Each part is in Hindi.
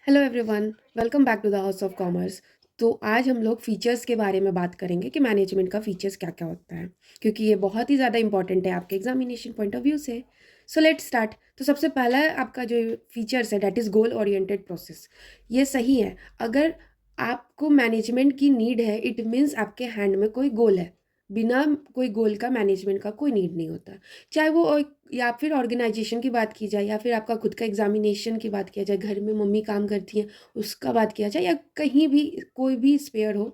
Hello everyone, welcome back to the house of commerce. तो आज हम लोग फीचर्स के बारे में बात करेंगे कि मैनेजमेंट का फीचर्स क्या क्या होता है, क्योंकि ये बहुत ही ज़्यादा इंपॉर्टेंट है आपके एग्जामिनेशन पॉइंट ऑफ व्यू से। So let's start. तो सबसे पहला आपका जो फीचर्स है that is goal oriented process. ये सही है। अगर आपको मैनेजमेंट की नीड है, इट मीन्स आपके हैंड में कोई गोल है। बिना कोई गोल का मैनेजमेंट का कोई नीड नहीं होता। चाहे वो या फिर ऑर्गेनाइजेशन की बात की जाए, या फिर आपका खुद का एग्जामिनेशन की बात किया जाए, घर में मम्मी काम करती हैं उसका बात किया जाए, या कहीं भी कोई भी स्पेयर हो,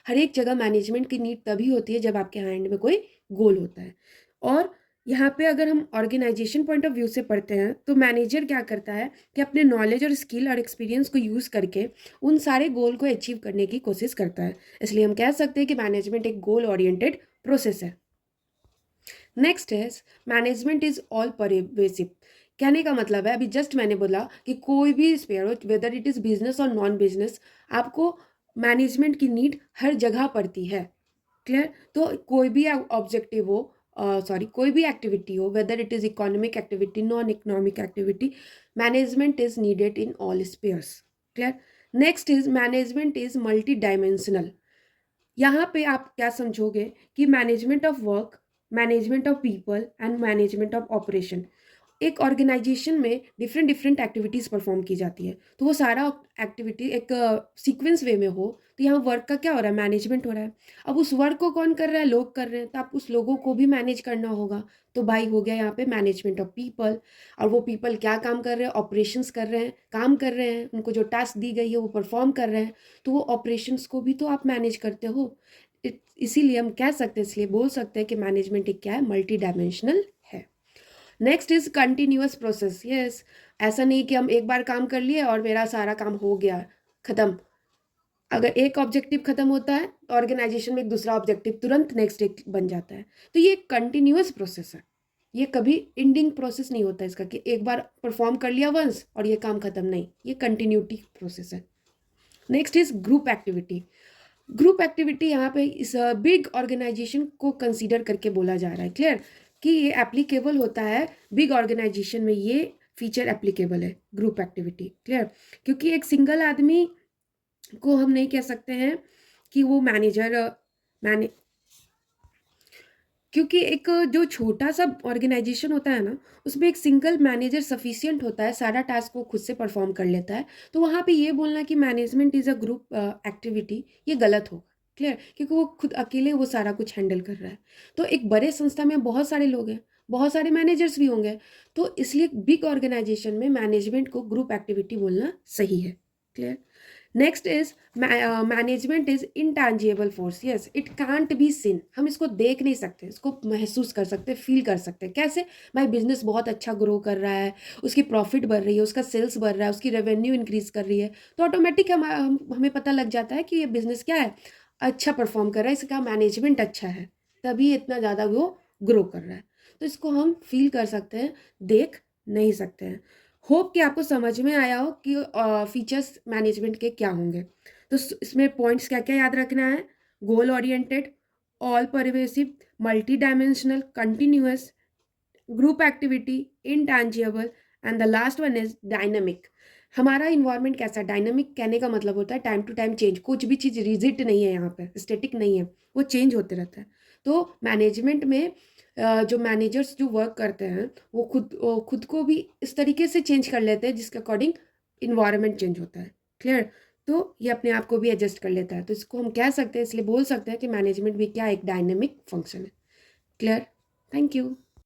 हर एक जगह मैनेजमेंट की नीड तभी होती है जब आपके हैंड में कोई गोल होता है। और यहाँ पे अगर हम ऑर्गेनाइजेशन पॉइंट ऑफ व्यू से पढ़ते हैं तो मैनेजर क्या करता है कि अपने नॉलेज और स्किल और एक्सपीरियंस को यूज़ करके उन सारे गोल को अचीव करने की कोशिश करता है। इसलिए हम कह सकते हैं कि मैनेजमेंट एक गोल ओरिएंटेड प्रोसेस है। Next is management is all pervasive. कहने का मतलब है, अभी जस्ट मैंने बोला कि कोई भी स्पेयर हो, वेदर इट इज बिजनेस और नॉन बिजनेस, आपको मैनेजमेंट की नीड हर जगह पड़ती है। क्लियर? तो कोई भी ऑब्जेक्टिव हो, सॉरी, कोई भी एक्टिविटी हो, whether it is economic activity, non economic activity, management is needed in all spheres. Clear? Next is management is multi dimensional. यहाँ पे आप क्या समझोगे कि management of work, management of people and management of operation, एक ऑर्गेनाइजेशन में डिफरेंट डिफरेंट एक्टिविटीज़ परफॉर्म की जाती है, तो वो सारा एक्टिविटी एक सीक्वेंस वे में हो। तो यहाँ वर्क का क्या हो रहा है, मैनेजमेंट हो रहा है। अब उस वर्क को कौन कर रहा है, लोग कर रहे हैं, तो आप उस लोगों को भी मैनेज करना होगा। तो भाई हो गया यहाँ पे मैनेजमेंट ऑफ पीपल। और वो पीपल क्या काम कर रहे हैं, ऑपरेशंस कर रहे हैं, काम कर रहे हैं, उनको जो टास्क दी गई है वो परफॉर्म कर रहे हैं। तो वो ऑपरेशंस को भी तो आप मैनेज करते हो। इसीलिए हम कह सकते हैं, इसलिए बोल सकते हैं कि मैनेजमेंट एक क्या है, मल्टी डायमेंशनल है। Next is continuous process. Yes, ऐसा नहीं कि हम एक बार काम कर लिए और मेरा सारा काम हो गया, खत्म। अगर एक ऑब्जेक्टिव खत्म होता है तो ऑर्गेनाइजेशन में एक दूसरा ऑब्जेक्टिव तुरंत नेक्स्ट डे बन जाता है। तो ये कंटिन्यूअस प्रोसेस है। ये कभी एंडिंग प्रोसेस नहीं होता इसका कि एक बार परफॉर्म कर लिया वंस और ये काम खत्म, नहीं, ये कंटिन्यूटी प्रोसेस है। Next is group activity. Group activity यहाँ पे इस बिग ऑर्गेनाइजेशन को कंसीडर करके बोला जा रहा है। क्लियर? कि ये एप्लीकेबल होता है बिग ऑर्गेनाइजेशन में, ये फीचर एप्लीकेबल है ग्रुप एक्टिविटी। क्लियर? क्योंकि एक सिंगल आदमी को हम नहीं कह सकते हैं कि वो मैनेजर मैने क्योंकि एक जो छोटा सा ऑर्गेनाइजेशन होता है ना, उसमें एक सिंगल मैनेजर सफिशियंट होता है, सारा टास्क वो खुद से परफॉर्म कर लेता है। तो वहाँ पे ये बोलना कि management is a group activity, ये गलत होगा। क्लियर? क्योंकि वो खुद अकेले वो सारा कुछ हैंडल कर रहा है। तो एक बड़े संस्था में बहुत सारे लोग हैं, बहुत सारे मैनेजर्स भी होंगे। तो इसलिए बिग ऑर्गेनाइजेशन में मैनेजमेंट को ग्रुप एक्टिविटी बोलना सही है। Clear? Next is management is intangible force. Yes, it can't be seen. हम इसको देख नहीं सकते, इसको महसूस कर सकते, फील कर सकते। कैसे? भाई बिजनेस बहुत अच्छा ग्रो कर रहा है, उसकी प्रॉफिट बढ़ रही है, उसका सेल्स बढ़ रहा है, उसकी रेवेन्यू इंक्रीज कर रही है, तो ऑटोमेटिक हमें पता लग जाता है कि ये बिजनेस क्या है, अच्छा परफॉर्म कर रहा है, इसका मैनेजमेंट अच्छा है, तभी इतना ज़्यादा वो ग्रो कर रहा है। तो इसको हम फील कर सकते हैं, देख नहीं सकते हैं। होप कि आपको समझ में आया हो कि फीचर्स मैनेजमेंट के क्या होंगे। तो इसमें पॉइंट्स क्या क्या याद रखना है, goal oriented, all pervasive, multi dimensional, continuous, group activity, intangible, and the last one is dynamic. हमारा इन्वायरमेंट कैसा, डायनामिक कहने का मतलब होता है टाइम टू टाइम चेंज, कुछ भी चीज़ रिजिड नहीं है, यहाँ पे स्टेटिक नहीं है, वो चेंज होते रहता है। तो मैनेजमेंट में जो मैनेजर्स जो वर्क करते हैं वो खुद को भी इस तरीके से चेंज कर लेते हैं जिसके अकॉर्डिंग इन्वायरमेंट चेंज होता है। क्लियर? तो ये अपने आप को भी एडजस्ट कर लेता है। तो इसको हम कह सकते हैं, इसलिए बोल सकते हैं कि मैनेजमेंट भी क्या एक डायनेमिक फंक्शन है। क्लियर? Thank you.